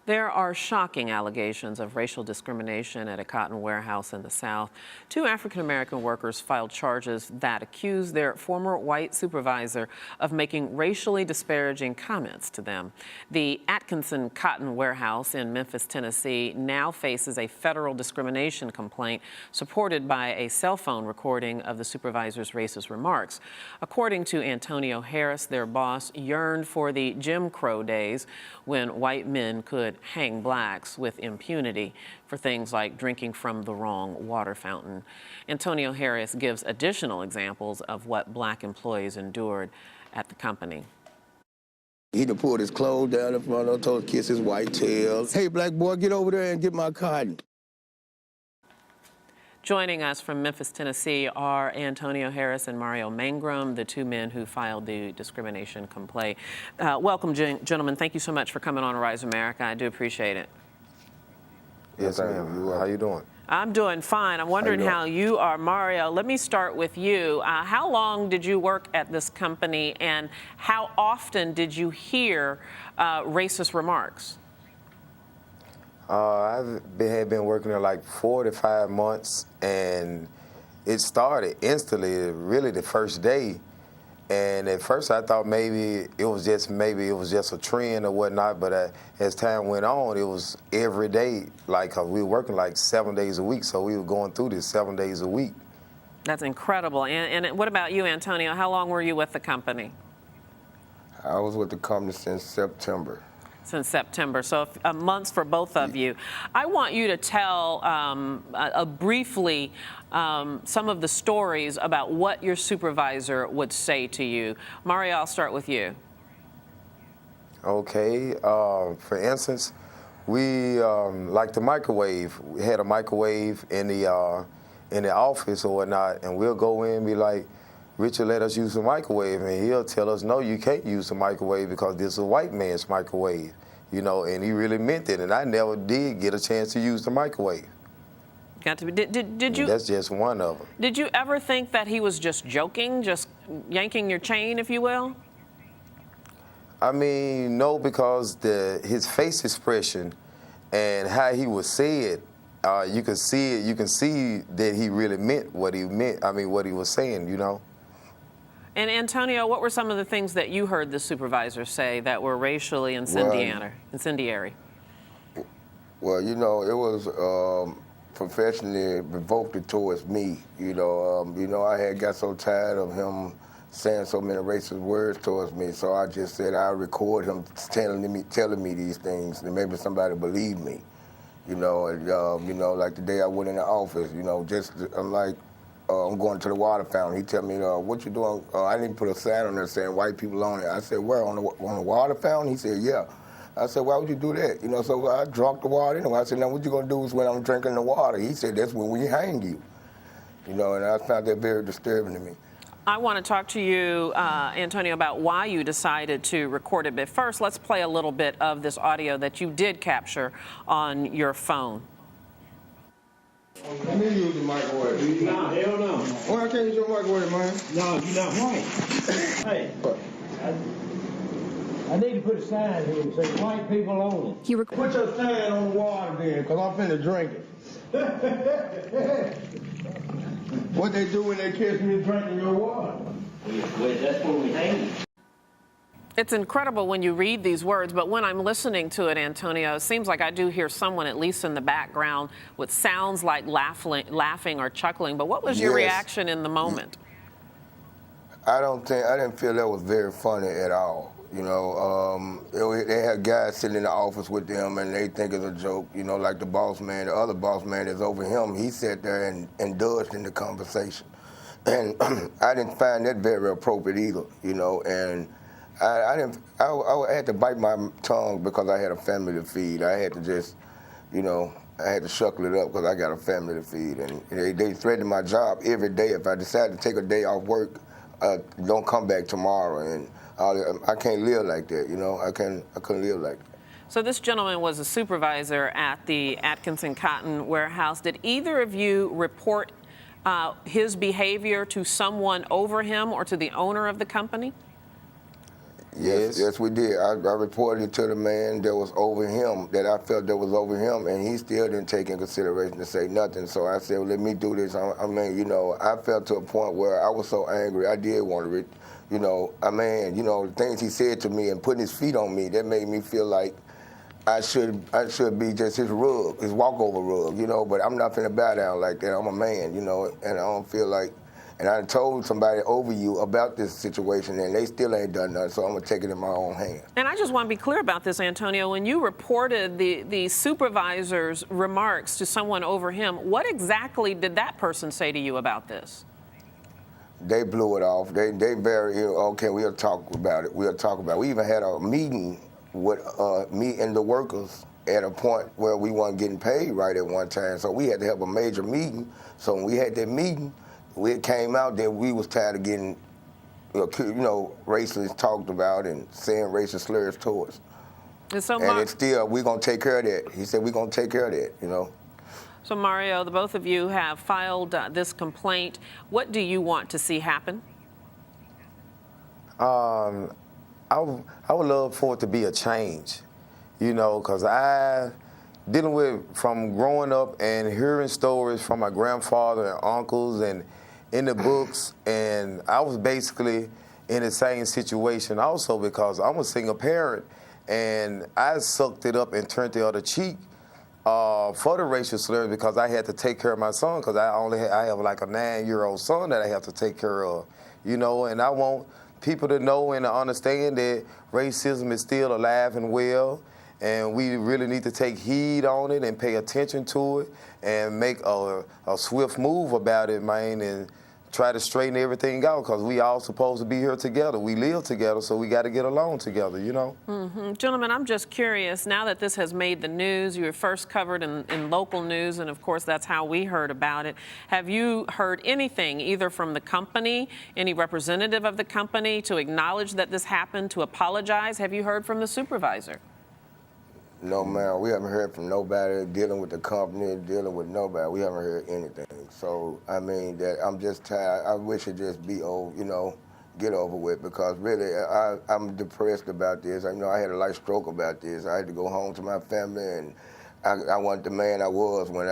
There are shocking allegations of racial discrimination at a cotton warehouse in the South. Two African-American workers filed charges that accuse their former white supervisor of making racially disparaging comments to them. The Atkinson Cotton Warehouse in Memphis, Tennessee, now faces a federal discrimination complaint supported by a cell phone recording of the supervisor's racist remarks. According to Antonio Harris, their boss yearned for the Jim Crow days when white men could hang blacks with impunity for things like drinking from the wrong water fountain. Antonio Harris gives additional examples of what black employees endured at the company. He done pulled his clothes down in front of him, told him to kiss his white tail. Hey, black boy, get over there and get my cotton. Joining us from Memphis, Tennessee are Antonio Harris and Mario Mangrum, the two men who filed the discrimination complaint. Welcome, gentlemen. Thank you so much for coming on Rise America. I do appreciate it. Yes, ma'am. How you doing? I'm doing fine. I'm wondering how you are. Mario, let me start with you. How long did you work at this company, and how often did you hear racist remarks? Had been working there like 4 to 5 months, and it started instantly, really the first day. And at first I thought maybe it was just a trend or whatnot, but as time went on, it was every day, like, 'cause we were working like 7 days a week, so we were going through this 7 days a week. That's incredible. And what about you, Antonio? How long were you with the company? I was with the company since September. Since September, so months for both of you. I want you to tell briefly some of the stories about what your supervisor would say to you. Mario, I'll start with you. Okay, for instance, we like the microwave. We had a microwave in the office or whatnot, and we'll go in and be like, Richard, let us use the microwave, and he'll tell us, no, you can't use the microwave because this is a white man's microwave, you know, and he really meant it, and I never did get a chance to use the microwave. Got to be. Did you? That's just one of them. Did you ever think that he was just joking, just yanking your chain, if you will? I mean, no, because his face expression and how he would say it, you can see it. You can see that he really meant what he meant. I mean, what he was saying, you know. And Antonio, what were some of the things that you heard the supervisor say that were racially incendiary? Well, you know, it was professionally provoked towards me. You know, I had got so tired of him saying so many racist words towards me, so I just said I'll record him telling me these things, and maybe somebody believe me. You know, like the day I went in the office, you know, I'm like, I'm going to the water fountain. He tell me, what you doing? I didn't put a sign on there saying white people on it. I said, where, on the water fountain? He said, yeah. I said, why would you do that? You know, so I drank the water anyway. I said, now what you gonna do is when I'm drinking the water? He said, that's when we hang you. You know, and I found that very disturbing to me. I want to talk to you, Antonio, about why you decided to record it. But first, let's play a little bit of this audio that you did capture on your phone. Let me use the microwave. Nah, hell no. Why can't you use your microwave, man? No, you're not right. Hey, I need to put a sign here that says white people only. Put your sign on the water then, because I'm finna drink it. What they do when they catch me drinking your water? Well, that's where we hang you. It's incredible when you read these words, but when I'm listening to it, Antonio, it seems like I do hear someone, at least in the background, what sounds like laughing or chuckling. But what was your reaction in the moment? I didn't feel that was very funny at all. You know, they had guys sitting in the office with them, and they think it's a joke. You know, like the boss man, the other boss man that's over him, he sat there and indulged in the conversation. And I didn't find that very appropriate either, you know, and I had to bite my tongue because I had a family to feed. I had to just, you know, I had to shuckle it up because I got a family to feed. And they threatened my job every day. If I decided to take a day off work, don't come back tomorrow. And I can't live like that, you know. I couldn't live like that. So this gentleman was a supervisor at the Atkinson Cotton Warehouse. Did either of you report his behavior to someone over him or to the owner of the company? Yes. we did. I reported it to the man that was over him, that I felt that was over him, and he still didn't take in consideration to say nothing. So I said, well, let me do this. I mean, you know, I felt to a point where I was so angry, I did want to, you know, the things he said to me and putting his feet on me, that made me feel like I should be just his rug, his walkover rug, you know, but I'm not finna bow down like that. I'm a man, you know, and I don't feel like, and I told somebody over you about this situation, and they still ain't done nothing, so I'm gonna take it in my own hand. And I just want to be clear about this, Antonio. When you reported the supervisor's remarks to someone over him, what exactly did that person say to you about this? They blew it off. They very, okay, we'll talk about it. We'll talk about it. We even had a meeting with me and the workers at a point where we weren't getting paid right at one time, so we had to have a major meeting. So when we had that meeting, it came out that we was tired of getting, racists talked about and saying racist slurs towards. And it's still, we're going to take care of that. He said, we're going to take care of that, you know. So, Mario, the both of you have filed this complaint. What do you want to see happen? I would love for it to be a change, you know, because dealing with, from growing up and hearing stories from my grandfather and uncles and in the books, and I was basically in the same situation also because I'm a single parent, and I sucked it up and turned the other cheek for the racial slurs because I had to take care of my son because I have like a 9-year-old son that I have to take care of, you know, and I want people to know and to understand that racism is still alive and well, and we really need to take heed on it and pay attention to it and make a swift move about it, man, and try to straighten everything out because we all supposed to be here together. We live together, so we got to get along together, you know? Mm-hmm. Gentlemen, I'm just curious, now that this has made the news, you were first covered in local news, and of course that's how we heard about it. Have you heard anything, either from the company, any representative of the company, to acknowledge that this happened, to apologize? Have you heard from the supervisor? No, man, we haven't heard from nobody dealing with the company, dealing with nobody. We haven't heard anything. So, I mean, I'm just tired. I wish it just be over, you know, get over with, because really, I'm depressed about this. I had a light stroke about this. I had to go home to my family, and I wasn't the man I was when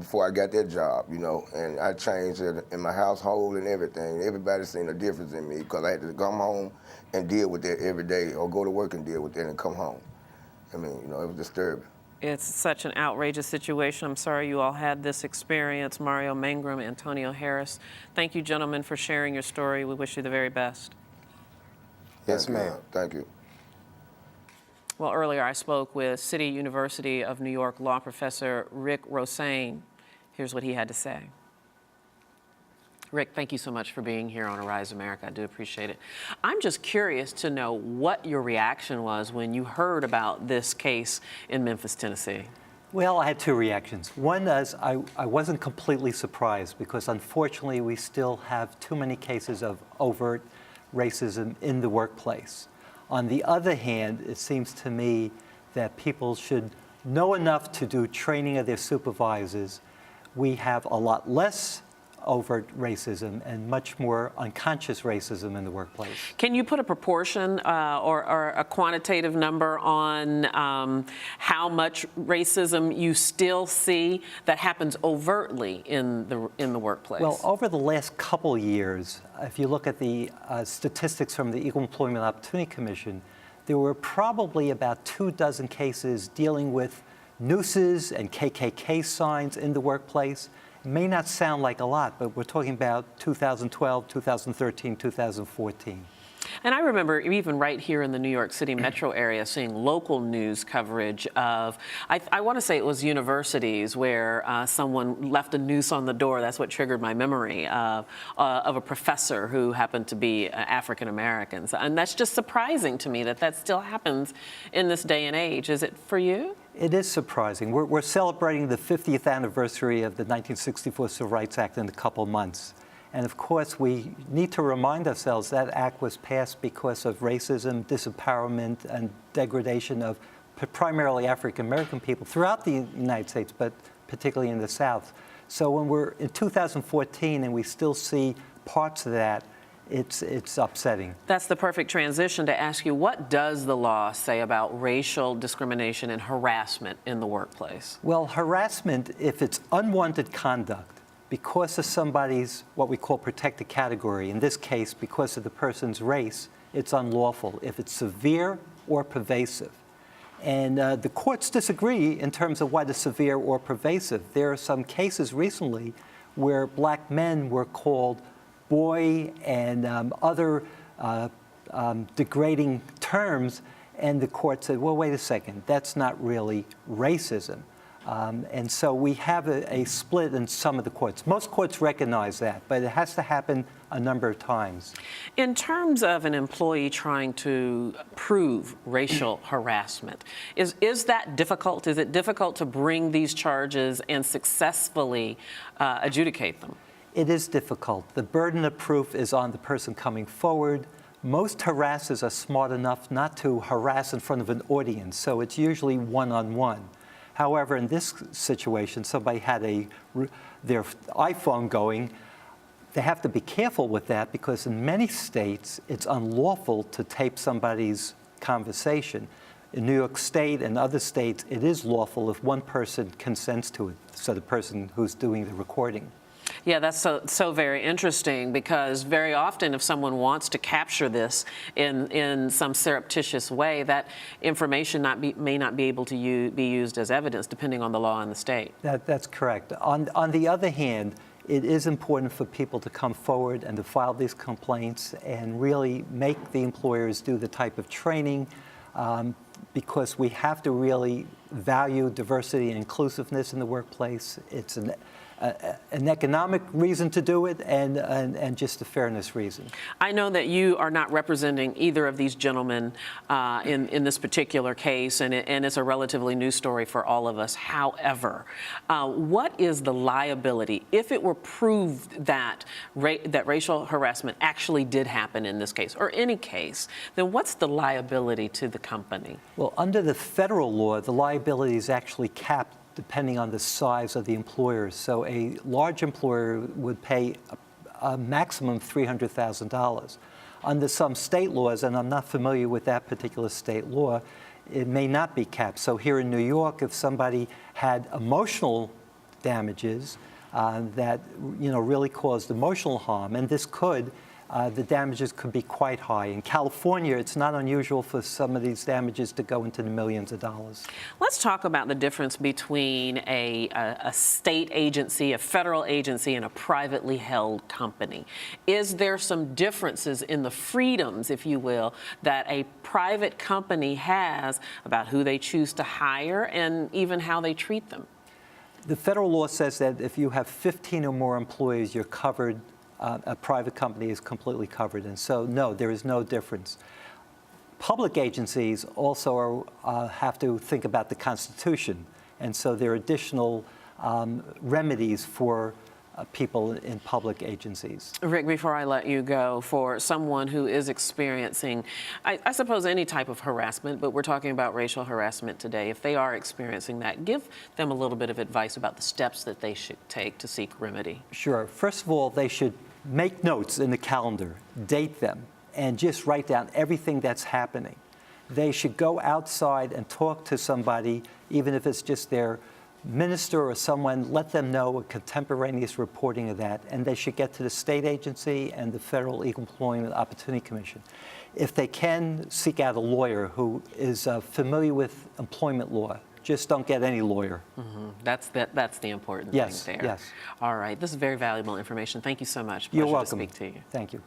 before I got that job, you know, and I changed it in my household and everything. Everybody seen a difference in me because I had to come home and deal with that every day, or go to work and deal with it and come home. I mean, you know, it was disturbing. It's such an outrageous situation. I'm sorry you all had this experience. Mario Mangrum, Antonio Harris, thank you, gentlemen, for sharing your story. We wish you the very best. Yes, ma'am. Thank you. Well, earlier I spoke with City University of New York law professor Rick Rosaine. Here's what he had to say. Rick, thank you so much for being here on Arise America. I do appreciate it. I'm just curious to know what your reaction was when you heard about this case in Memphis, Tennessee. Well, I had two reactions. One is I wasn't completely surprised because unfortunately we still have too many cases of overt racism in the workplace. On the other hand, it seems to me that people should know enough to do training of their supervisors. We have a lot less overt racism and much more unconscious racism in the workplace. Can you put a proportion or a quantitative number on how much racism you still see that happens overtly in the workplace? Well, over the last couple years, if you look at the statistics from the Equal Employment Opportunity Commission, there were probably about 24 cases dealing with nooses and KKK signs in the workplace. It may not sound like a lot, but we're talking about 2012, 2013, 2014. And I remember even right here in the New York City metro area seeing local news coverage of, I want to say it was universities where someone left a noose on the door. That's what triggered my memory of a professor who happened to be African Americans. And that's just surprising to me that that still happens in this day and age. Is it for you? It is surprising. We're celebrating the 50th anniversary of the 1964 Civil Rights Act in a couple months. And of course, we need to remind ourselves that act was passed because of racism, disempowerment, and degradation of primarily African American people throughout the United States, but particularly in the South. So when we're in 2014 and we still see parts of that, it's upsetting. That's the perfect transition to ask you, what does the law say about racial discrimination and harassment in the workplace? Well, harassment, if it's unwanted conduct because of somebody's what we call protected category, in this case because of the person's race, it's unlawful if it's severe or pervasive. And the courts disagree in terms of what is severe or pervasive. There are some cases recently where black men were called boy and other degrading terms, and the court said, well, wait a second, that's not really racism. And so we have a split in some of the courts. Most courts recognize that, but it has to happen a number of times. In terms of an employee trying to prove racial harassment, is that difficult? Is it difficult to bring these charges and successfully adjudicate them? It is difficult. The burden of proof is on the person coming forward. Most harassers are smart enough not to harass in front of an audience, so it's usually one-on-one. However, in this situation, somebody had their iPhone going. They have to be careful with that because in many states, it's unlawful to tape somebody's conversation. In New York State and other states, it is lawful if one person consents to it, so the person who's doing the recording. Yeah, that's so very interesting, because very often if someone wants to capture this in some surreptitious way, that information may not be able to be used as evidence, depending on the law in the state. That's correct. On the other hand, it is important for people to come forward and to file these complaints and really make the employers do the type of training, because we have to really value diversity and inclusiveness in the workplace. It's an economic reason to do it and just a fairness reason. I know that you are not representing either of these gentlemen in this particular case, and it's a relatively new story for all of us. However, what is the liability if it were proved that racial harassment actually did happen in this case, or any case? Then what's the liability to the company? Well, under the federal law, the liability is actually capped depending on the size of the employer. So a large employer would pay a maximum of $300,000. Under some state laws, and I'm not familiar with that particular state law, it may not be capped. So here in New York, if somebody had emotional damages that really caused emotional harm, and this could, the damages could be quite high. In California, it's not unusual for some of these damages to go into the millions of dollars. Let's talk about the difference between a state agency, a federal agency, and a privately held company. Is there some differences in the freedoms, if you will, that a private company has about who they choose to hire and even how they treat them? The federal law says that if you have 15 or more employees, you're covered. A private company is completely covered. And so, no, there is no difference. Public agencies also have to think about the Constitution. And so there are additional remedies for people in public agencies. Rick, before I let you go, for someone who is experiencing, I suppose, any type of harassment, but we're talking about racial harassment today, if they are experiencing that, give them a little bit of advice about the steps that they should take to seek remedy. Sure. First of all, they should make notes in the calendar, date them, and just write down everything that's happening. They should go outside and talk to somebody, even if it's just their minister or someone, let them know a contemporaneous reporting of that, and they should get to the state agency and the Federal Equal Employment Opportunity Commission. If they can, seek out a lawyer who is familiar with employment law. Just don't get any lawyer. Mm-hmm. That's the important thing there. Yes. All right. This is very valuable information. Thank you so much. You're Pleasure welcome. to speak to you. Thank you.